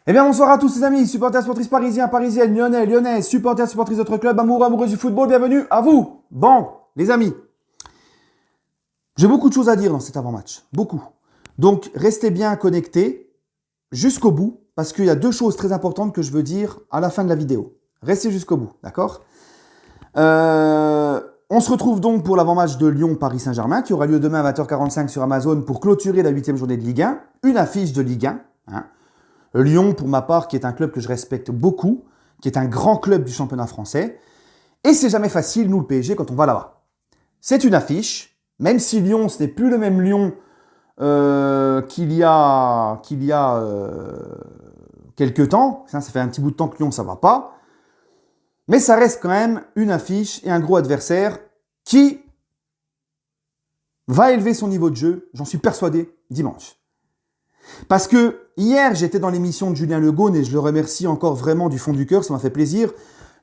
Eh bien, bonsoir à tous les amis, supporters, supportrices parisiens, parisiennes, lyonnais, lyonnais, supporters, supportrices d'autres clubs, amoureux, amoureuses du football, bienvenue à vous. Bon, les amis, j'ai beaucoup de choses à dire dans cet avant-match, beaucoup. Donc, restez bien connectés jusqu'au bout, parce qu'il y a deux choses très importantes que je veux dire à la fin de la vidéo. Restez jusqu'au bout, d'accord ? On se retrouve donc pour l'avant-match de Lyon-Paris Saint-Germain, qui aura lieu demain à 20h45 sur Amazon pour clôturer la 8e journée de Ligue 1. Une affiche de Ligue 1, hein. Lyon, pour ma part, qui est un club que je respecte beaucoup, qui est un grand club du championnat français. Et c'est jamais facile, nous, le PSG, quand on va là-bas. C'est une affiche, même si Lyon, ce n'est plus le même Lyon qu'il y a quelques temps. Ça fait un petit bout de temps que Lyon, ça va pas. Mais ça reste quand même une affiche et un gros adversaire qui va élever son niveau de jeu, j'en suis persuadé, dimanche. Parce que hier, j'étais dans l'émission de Julien Le Guen et je le remercie encore vraiment du fond du cœur, ça m'a fait plaisir.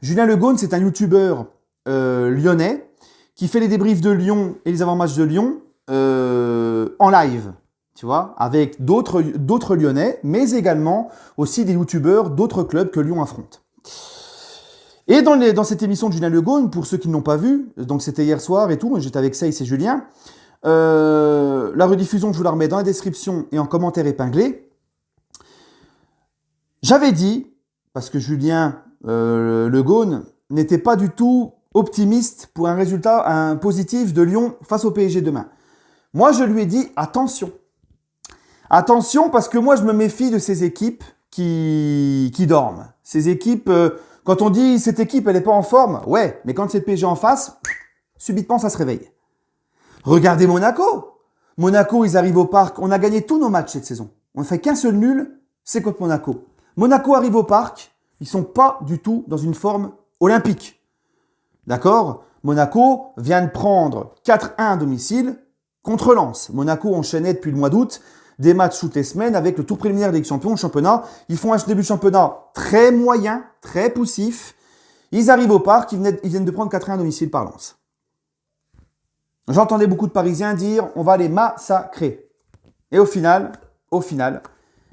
Julien Le Guen, c'est un youtubeur lyonnais qui fait les débriefs de Lyon et les avant-matchs de Lyon en live, tu vois, avec d'autres Lyonnais, mais également aussi des youtubeurs d'autres clubs que Lyon affronte. Et dans cette émission de Julien Le Guen, pour ceux qui ne l'ont pas vu, donc c'était hier soir et tout, j'étais avec Saïs et Julien, la rediffusion, je vous la remets dans la description et en commentaire épinglé. J'avais dit, parce que Julien Le Guen n'était pas du tout optimiste pour un résultat positif de Lyon face au PSG demain. Moi, je lui ai dit, attention. Attention, parce que moi, je me méfie de ces équipes qui dorment. Ces équipes, quand on dit cette équipe, elle n'est pas en forme, ouais, mais quand c'est le PSG en face, subitement, ça se réveille. Regardez Monaco. Monaco, ils arrivent au parc. On a gagné tous nos matchs cette saison. On ne fait qu'un seul nul, c'est contre Monaco. Monaco arrive au parc. Ils sont pas du tout dans une forme olympique. D'accord ? Monaco vient de prendre 4-1 à domicile contre Lens. Monaco enchaînait depuis le mois d'août des matchs toutes les semaines avec le tour préliminaire de Ligue des Champions, le championnat. Ils font un début de championnat très moyen, très poussif. Ils arrivent au parc. Ils viennent de prendre 4-1 à domicile par Lens. J'entendais beaucoup de Parisiens dire on va les massacrer. Et au final,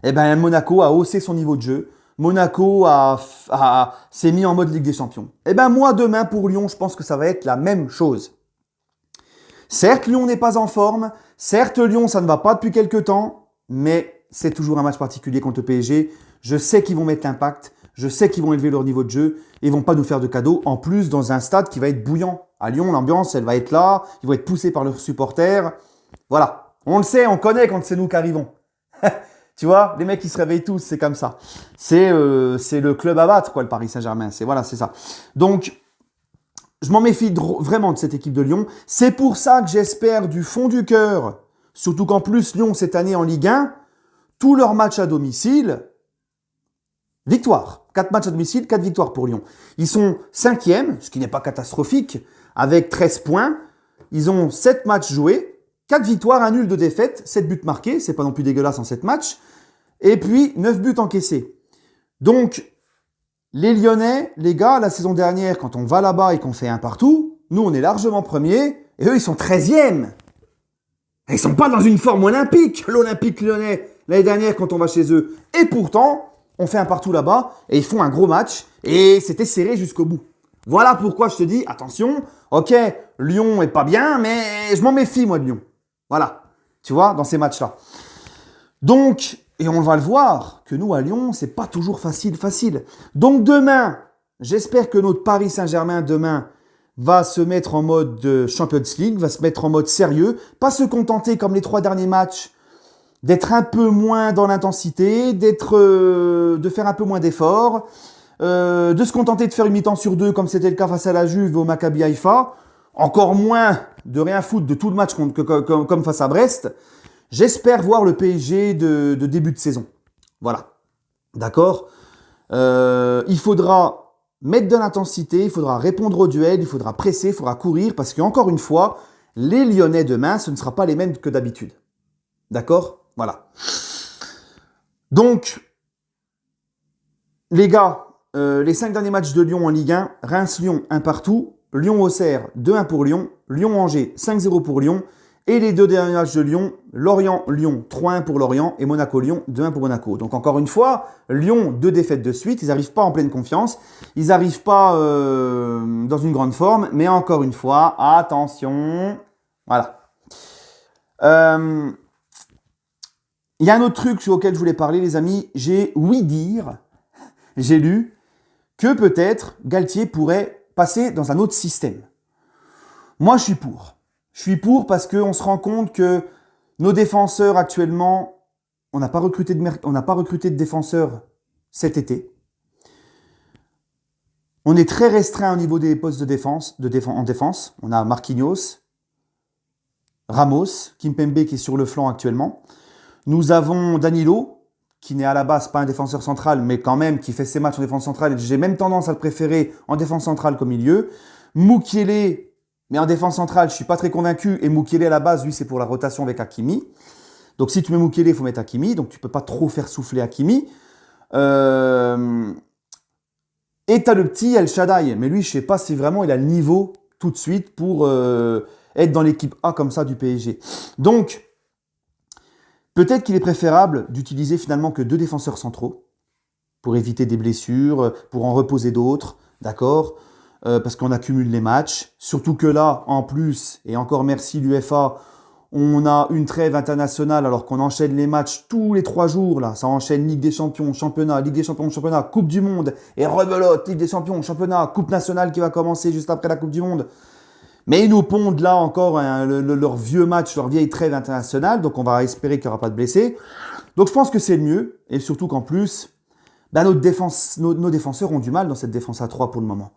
eh ben Monaco a haussé son niveau de jeu. Monaco s'est mis en mode Ligue des Champions. Eh ben moi demain pour Lyon, je pense que ça va être la même chose. Certes, Lyon n'est pas en forme. Certes, Lyon, ça ne va pas depuis quelques temps. Mais c'est toujours un match particulier contre le PSG. Je sais qu'ils vont mettre l'impact. Je sais qu'ils vont élever leur niveau de jeu. Et ils vont pas nous faire de cadeaux. En plus, dans un stade qui va être bouillant. À Lyon, l'ambiance, elle va être là. Ils vont être poussés par leurs supporters. Voilà. On le sait, on connaît quand c'est nous qui arrivons. Tu vois, les mecs, ils se réveillent tous, c'est comme ça. C'est le club à battre, quoi, le Paris Saint-Germain. C'est ça. Donc, je m'en méfie vraiment de cette équipe de Lyon. C'est pour ça que j'espère du fond du cœur, surtout qu'en plus, Lyon, cette année en Ligue 1, tous leurs matchs à domicile, victoire. 4 matchs à domicile, 4 victoires pour Lyon. Ils sont 5e, ce qui n'est pas catastrophique, avec 13 points. Ils ont 7 matchs joués, 4 victoires, 1 nul, 2 défaites, 7 buts marqués, c'est pas non plus dégueulasse en 7 matchs, et puis 9 buts encaissés. Donc, les Lyonnais, les gars, la saison dernière, quand on va là-bas et qu'on fait un partout, nous on est largement premiers, et eux ils sont 13e. Ils sont pas dans une forme olympique, l'Olympique lyonnais, l'année dernière quand on va chez eux. Et pourtant, on fait un partout là-bas, et ils font un gros match, et c'était serré jusqu'au bout. Voilà pourquoi je te dis, attention, ok, Lyon est pas bien, mais je m'en méfie moi de Lyon. Voilà, tu vois, dans ces matchs-là. Donc, et on va le voir, que nous à Lyon, c'est pas toujours facile. Donc demain, j'espère que notre Paris Saint-Germain demain va se mettre en mode Champions League, va se mettre en mode sérieux, pas se contenter comme les 3 derniers matchs, d'être un peu moins dans l'intensité, de faire un peu moins d'efforts, de se contenter de faire une mi-temps sur 2 comme c'était le cas face à la Juve au Maccabi Haïfa, encore moins de rien foutre de tout le match comme face à Brest. J'espère voir le PSG de début de saison. Voilà. D'accord ? Il faudra mettre de l'intensité, il faudra répondre au duel, il faudra presser, il faudra courir, parce qu'encore une fois, les Lyonnais demain, ce ne sera pas les mêmes que d'habitude. D'accord ? Voilà. Donc, les gars, les 5 derniers matchs de Lyon en Ligue 1, Reims-Lyon, 1 partout, Lyon-Auxerre, 2-1 pour Lyon, Lyon-Angers, 5-0 pour Lyon, Et les deux derniers matchs de Lyon, Lorient-Lyon, 3-1 pour Lorient et Monaco-Lyon, 2-1 pour Monaco. Donc encore une fois, Lyon, 2 défaites de suite, ils n'arrivent pas en pleine confiance, ils n'arrivent pas dans une grande forme, mais encore une fois, attention, voilà. Il y a un autre truc auquel je voulais parler, les amis, j'ai lu que peut-être Galtier pourrait passer dans un autre système. Moi, je suis pour. Je suis pour parce qu'on se rend compte que nos défenseurs actuellement, on n'a pas recruté de défenseurs cet été. On est très restreint au niveau des postes en défense. On a Marquinhos, Ramos, Kimpembe qui est sur le flanc actuellement. Nous avons Danilo, qui n'est à la base pas un défenseur central, mais quand même qui fait ses matchs en défense centrale. Et j'ai même tendance à le préférer en défense centrale qu'au milieu. Mukiele, mais en défense centrale, je ne suis pas très convaincu. Et Mukiele, à la base, lui, c'est pour la rotation avec Hakimi. Donc, si tu mets Mukiele, il faut mettre Hakimi. Donc, tu ne peux pas trop faire souffler Hakimi. Et tu as le petit El Shaddai. Mais lui, je ne sais pas si vraiment il a le niveau tout de suite pour être dans l'équipe A comme ça du PSG. Donc, peut-être qu'il est préférable d'utiliser finalement que 2 défenseurs centraux pour éviter des blessures, pour en reposer d'autres. D'accord ? Parce qu'on accumule les matchs. Surtout que là, en plus, et encore merci l'UEFA, on a une trêve internationale alors qu'on enchaîne les matchs tous les 3 jours. Là, ça enchaîne Ligue des Champions, Championnat, Ligue des Champions, Championnat, Coupe du Monde, et rebelote, Ligue des Champions, Championnat, Coupe nationale qui va commencer juste après la Coupe du Monde. Mais ils nous pondent là encore leur vieux match, leur vieille trêve internationale, donc on va espérer qu'il n'y aura pas de blessés. Donc je pense que c'est le mieux, et surtout qu'en plus, nos défenseurs ont du mal dans cette défense à 3 pour le moment.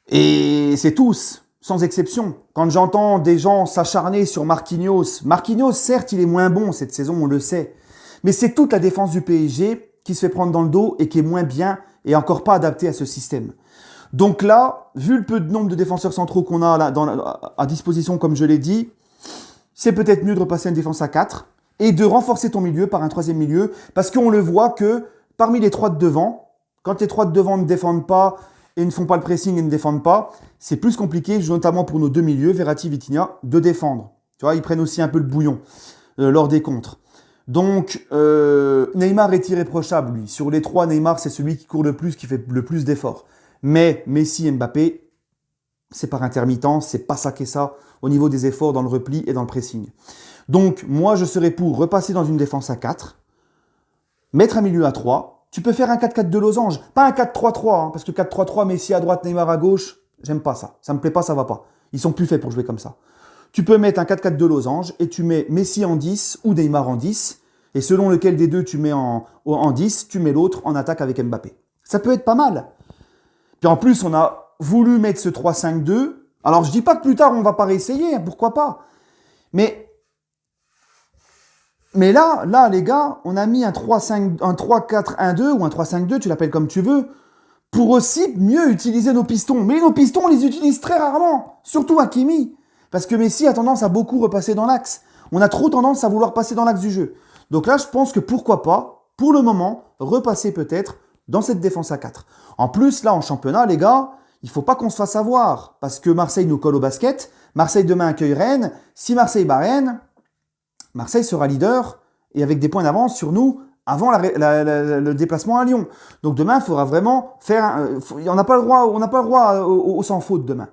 Et c'est tous, sans exception. Quand j'entends des gens s'acharner sur Marquinhos, certes, il est moins bon cette saison, on le sait. Mais c'est toute la défense du PSG qui se fait prendre dans le dos et qui est moins bien et encore pas adaptée à ce système. Donc là, vu le peu de nombre de défenseurs centraux qu'on a là à disposition, comme je l'ai dit, c'est peut-être mieux de repasser à une défense à 4 et de renforcer ton milieu par un 3e milieu parce qu'on le voit que parmi les 3 de devant, quand les 3 de devant ne défendent pas et ne font pas le pressing et ne défendent pas, c'est plus compliqué, notamment pour nos 2 milieux, Verratti, Vitinha, de défendre. Tu vois, ils prennent aussi un peu le bouillon lors des contres. Donc, Neymar est irréprochable, lui. Sur les 3, Neymar, c'est celui qui court le plus, qui fait le plus d'efforts. Mais Messi et Mbappé, c'est par intermittence, c'est pas ça qu'est ça au niveau des efforts dans le repli et dans le pressing. Donc, moi, je serais pour repasser dans une défense à 4, mettre un milieu à 3, tu peux faire un 4-4-2 losange, pas un 4-3-3, hein, parce que 4-3-3, Messi à droite, Neymar à gauche, j'aime pas ça. Ça me plaît pas, ça va pas. Ils sont plus faits pour jouer comme ça. Tu peux mettre un 4-4-2 losange et tu mets Messi en 10 ou Neymar en 10. Et selon lequel des deux tu mets en 10, tu mets l'autre en attaque avec Mbappé. Ça peut être pas mal. Puis en plus, on a voulu mettre ce 3-5-2. Alors je dis pas que plus tard on va pas réessayer, hein, pourquoi pas. Mais là, les gars, on a mis un 3-4-1-2 ou un 3-5-2, tu l'appelles comme tu veux, pour aussi mieux utiliser nos pistons. Mais nos pistons, on les utilise très rarement, surtout Hakimi, parce que Messi a tendance à beaucoup repasser dans l'axe. On a trop tendance à vouloir passer dans l'axe du jeu. Donc là, je pense que pourquoi pas, pour le moment, repasser peut-être dans cette défense à 4. En plus, là, en championnat, les gars, il faut pas qu'on se fasse avoir, parce que Marseille nous colle au basket, Marseille demain accueille Rennes, si Marseille bat Rennes, Marseille sera leader et avec des points d'avance sur nous avant le déplacement à Lyon. Donc demain, il faudra vraiment faire... on n'a pas le droit au sans faute demain.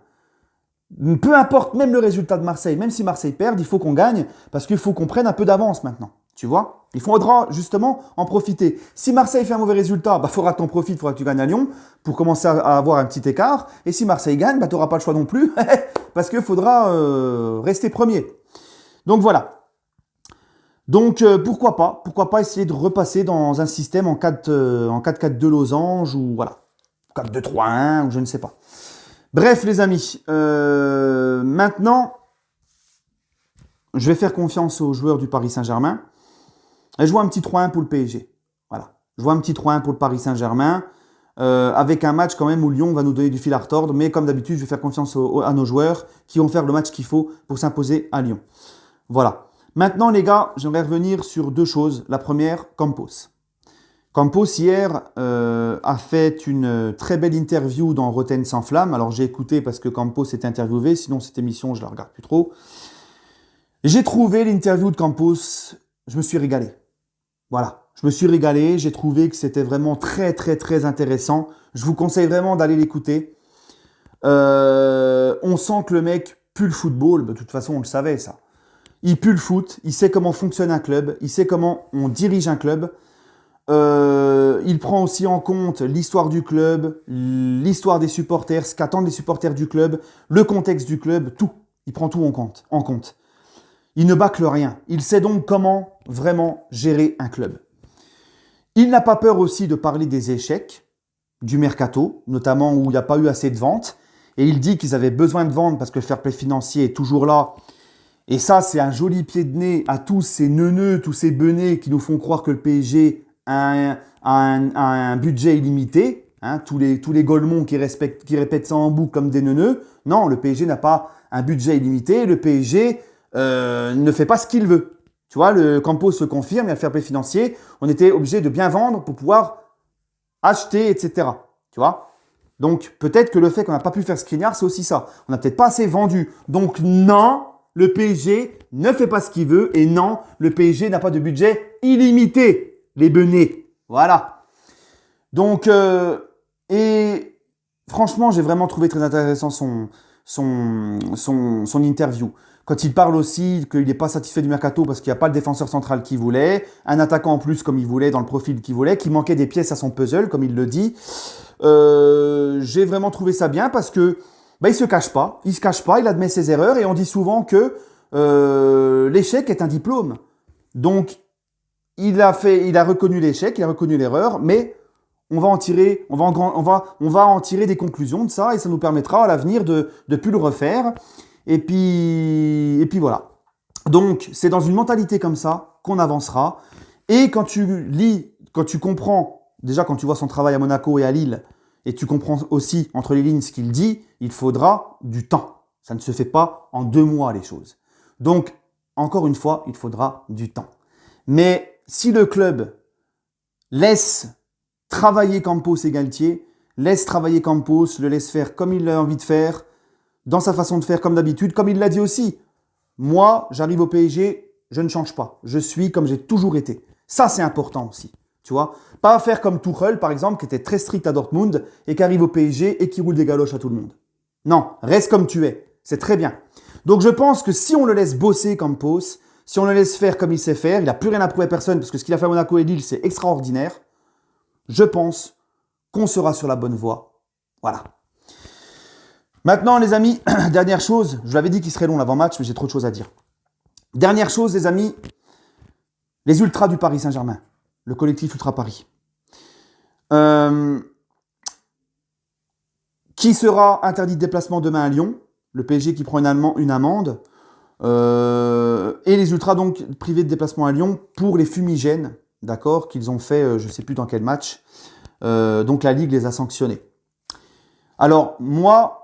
Peu importe même le résultat de Marseille, même si Marseille perd, il faut qu'on gagne parce qu'il faut qu'on prenne un peu d'avance maintenant. Tu vois ? Il faudra justement en profiter. Si Marseille fait un mauvais résultat, faudra que tu en profites, il faudra que tu gagnes à Lyon pour commencer à avoir un petit écart. Et si Marseille gagne, tu n'auras pas le choix non plus parce qu'il faudra rester premier. Donc voilà. Donc pourquoi pas essayer de repasser dans un système en 4-4-2 losange ou voilà, 4-2-3-1 ou je ne sais pas. Bref les amis, maintenant je vais faire confiance aux joueurs du Paris Saint-Germain et je vois un petit 3-1 pour le PSG. Voilà, je vois un petit 3-1 pour le Paris Saint-Germain avec un match quand même où Lyon va nous donner du fil à retordre, mais comme d'habitude je vais faire confiance à nos joueurs qui vont faire le match qu'il faut pour s'imposer à Lyon. Voilà. Maintenant, les gars, j'aimerais revenir sur 2 choses. La première, Campos. Campos, hier, a fait une très belle interview dans Rotten sans flamme. Alors, j'ai écouté parce que Campos était interviewé. Sinon, cette émission, je ne la regarde plus trop. J'ai trouvé l'interview de Campos, je me suis régalé. Voilà, je me suis régalé, j'ai trouvé que c'était vraiment très très très intéressant. Je vous conseille vraiment d'aller l'écouter. On sent que le mec pue le football, de toute façon on le savait ça. Il pue le foot, il sait comment fonctionne un club, il sait comment on dirige un club. Il prend aussi en compte l'histoire du club, l'histoire des supporters, ce qu'attendent les supporters du club, le contexte du club, tout. Il prend tout en compte. Il ne bâcle rien. Il sait donc comment vraiment gérer un club. Il n'a pas peur aussi de parler des échecs du mercato, notamment où il n'y a pas eu assez de ventes. Et il dit qu'ils avaient besoin de vendre parce que le fair play financier est toujours là. Et ça, c'est un joli pied de nez à tous ces neuneux, tous ces benets qui nous font croire que le PSG a un budget illimité. Hein, tous les Golemons qui répètent ça en boucle comme des neuneux. Non, le PSG n'a pas un budget illimité. Le PSG ne fait pas ce qu'il veut. Tu vois, le Campos se confirme, il y a le fair play financier. On était obligé de bien vendre pour pouvoir acheter, etc. Tu vois. Donc, peut-être que le fait qu'on n'a pas pu faire Skriniar, c'est aussi ça. On n'a peut-être pas assez vendu. Donc, non, le PSG ne fait pas ce qu'il veut. Et non, le PSG n'a pas de budget illimité. Les benets. Voilà. Donc, et franchement, j'ai vraiment trouvé très intéressant son interview. Quand il parle aussi qu'il n'est pas satisfait du mercato parce qu'il n'y a pas le défenseur central qu'il voulait, un attaquant en plus comme il voulait, dans le profil qu'il voulait, qu'il manquait des pièces à son puzzle, comme il le dit. J'ai vraiment trouvé ça bien parce que il se cache pas, il admet ses erreurs et on dit souvent que l'échec est un diplôme. Donc il a reconnu l'échec, il a reconnu l'erreur, mais on va en tirer des conclusions de ça et ça nous permettra à l'avenir de plus le refaire. Et puis voilà. Donc, c'est dans une mentalité comme ça qu'on avancera. Et quand tu comprends, déjà quand tu vois son travail à Monaco et à Lille, et tu comprends aussi entre les lignes ce qu'il dit, il faudra du temps. Ça ne se fait pas en 2 mois les choses. Donc, encore une fois, il faudra du temps. Mais si le club laisse travailler Campos et Galtier, laisse travailler Campos, le laisse faire comme il a envie de faire, dans sa façon de faire comme d'habitude, comme il l'a dit aussi. Moi, j'arrive au PSG, je ne change pas. Je suis comme j'ai toujours été. Ça, c'est important aussi. Tu vois, pas faire comme Tuchel, par exemple, qui était très strict à Dortmund et qui arrive au PSG et qui roule des galoches à tout le monde. Non, reste comme tu es. C'est très bien. Donc, je pense que si on le laisse bosser Campos, si on le laisse faire comme il sait faire, il n'a plus rien à prouver à personne parce que ce qu'il a fait à Monaco et Lille, c'est extraordinaire. Je pense qu'on sera sur la bonne voie. Voilà. Maintenant, les amis, dernière chose, je vous avais dit qu'il serait long l'avant-match, mais j'ai trop de choses à dire. Dernière chose, les amis, les ultras du Paris Saint-Germain, le collectif Ultra Paris. Qui sera interdit de déplacement demain à Lyon, le PSG qui prend une amende, et les ultras donc privés de déplacement à Lyon pour les fumigènes, d'accord, qu'ils ont fait, je ne sais plus dans quel match, donc la Ligue les a sanctionnés. Alors, moi,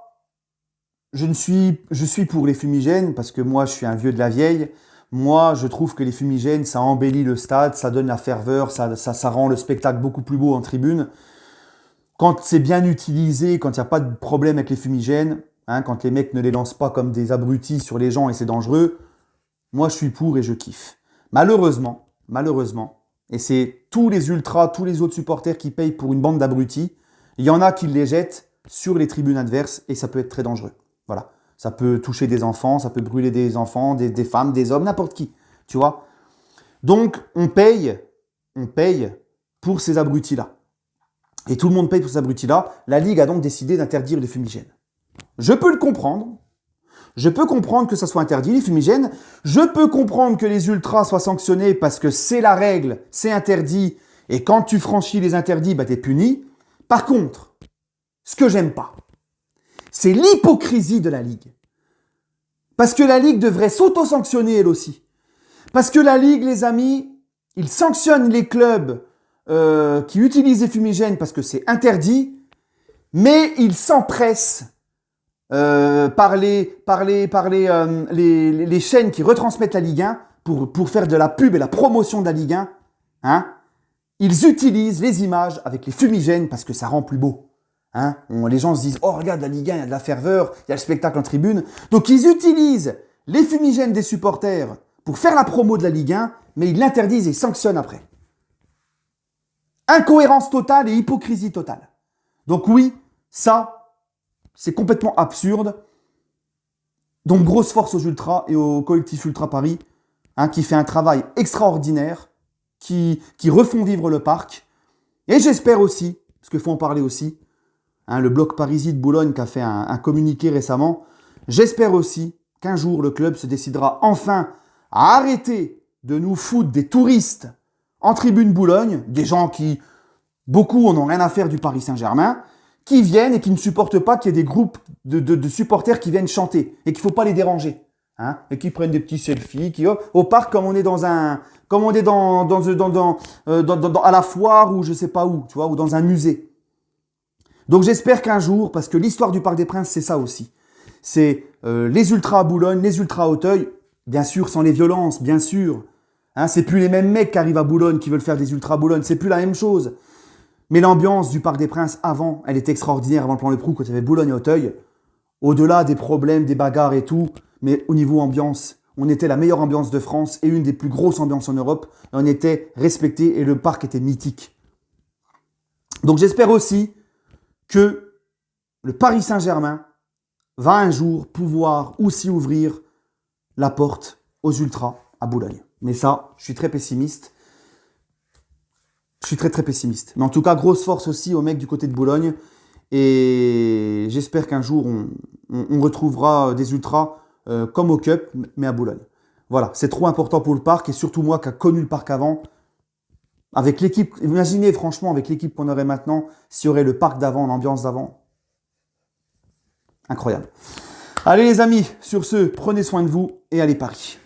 je suis pour les fumigènes parce que moi, je suis un vieux de la vieille. Moi, je trouve que les fumigènes, ça embellit le stade, ça donne la ferveur, ça rend le spectacle beaucoup plus beau en tribune. Quand c'est bien utilisé, quand il n'y a pas de problème avec les fumigènes, hein, quand les mecs ne les lancent pas comme des abrutis sur les gens et c'est dangereux, moi, je suis pour et je kiffe. Malheureusement, et c'est tous les ultras, tous les autres supporters qui payent pour une bande d'abrutis, il y en a qui les jettent sur les tribunes adverses et ça peut être très dangereux. Voilà, ça peut toucher des enfants, ça peut brûler des enfants, des femmes, des hommes, n'importe qui, tu vois. Donc, on paye pour ces abrutis-là. Et tout le monde paye pour ces abrutis-là. La Ligue a donc décidé d'interdire les fumigènes. Je peux le comprendre. Je peux comprendre que ça soit interdit, les fumigènes. Je peux comprendre que les ultras soient sanctionnés parce que c'est la règle, c'est interdit. Et quand tu franchis les interdits, t'es puni. Par contre, ce que j'aime pas, c'est l'hypocrisie de la Ligue. Parce que la Ligue devrait s'auto-sanctionner elle aussi. Parce que la Ligue, les amis, ils sanctionnent les clubs qui utilisent les fumigènes parce que c'est interdit, mais ils s'empressent par les chaînes qui retransmettent la Ligue 1 pour faire de la pub et la promotion de la Ligue 1. Hein, ils utilisent les images avec les fumigènes parce que ça rend plus beau. Hein, les gens se disent « Oh, regarde, la Ligue 1, il y a de la ferveur, il y a le spectacle en tribune. » Donc, ils utilisent les fumigènes des supporters pour faire la promo de la Ligue 1, mais ils l'interdisent et sanctionnent après. Incohérence totale et hypocrisie totale. Donc oui, ça, c'est complètement absurde. Donc grosse force aux Ultras et au collectif Ultra Paris, qui fait un travail extraordinaire, qui refont vivre le parc. Et j'espère aussi, parce qu'il faut en parler aussi, le bloc Parisis de Boulogne qui a fait un communiqué récemment, j'espère aussi qu'un jour le club se décidera enfin à arrêter de nous foutre des touristes en tribune Boulogne, des gens qui, beaucoup n'ont rien à faire du Paris Saint-Germain, qui viennent et qui ne supportent pas qu'il y ait des groupes de supporters qui viennent chanter et qu'il ne faut pas les déranger. Et qui prennent des petits selfies, qui au parc comme on est à la foire ou je sais pas où, tu vois, ou dans un musée. Donc j'espère qu'un jour, parce que l'histoire du Parc des Princes, c'est ça aussi. C'est les ultras à Boulogne, les ultras à Auteuil, bien sûr sans les violences, bien sûr. C'est plus les mêmes mecs qui arrivent à Boulogne qui veulent faire des ultras à Boulogne, c'est plus la même chose. Mais l'ambiance du Parc des Princes avant, elle était extraordinaire avant le plan Le Prou quand il y avait Boulogne et Auteuil. Au-delà des problèmes, des bagarres et tout, mais au niveau ambiance, on était la meilleure ambiance de France et une des plus grosses ambiances en Europe. Et on était respecté et le parc était mythique. Donc j'espère aussi que le Paris Saint-Germain va un jour pouvoir aussi ouvrir la porte aux Ultras à Boulogne. Mais ça, je suis très pessimiste. Je suis très très pessimiste. Mais en tout cas, grosse force aussi aux mecs du côté de Boulogne. Et j'espère qu'un jour, on retrouvera des Ultras comme au Cup, mais à Boulogne. Voilà, c'est trop important pour le parc. Et surtout moi qui a connu le parc avant. Avec l'équipe, imaginez franchement avec l'équipe qu'on aurait maintenant, s'il y aurait le parc d'avant, l'ambiance d'avant. Incroyable. Allez les amis, sur ce, prenez soin de vous et allez Paris.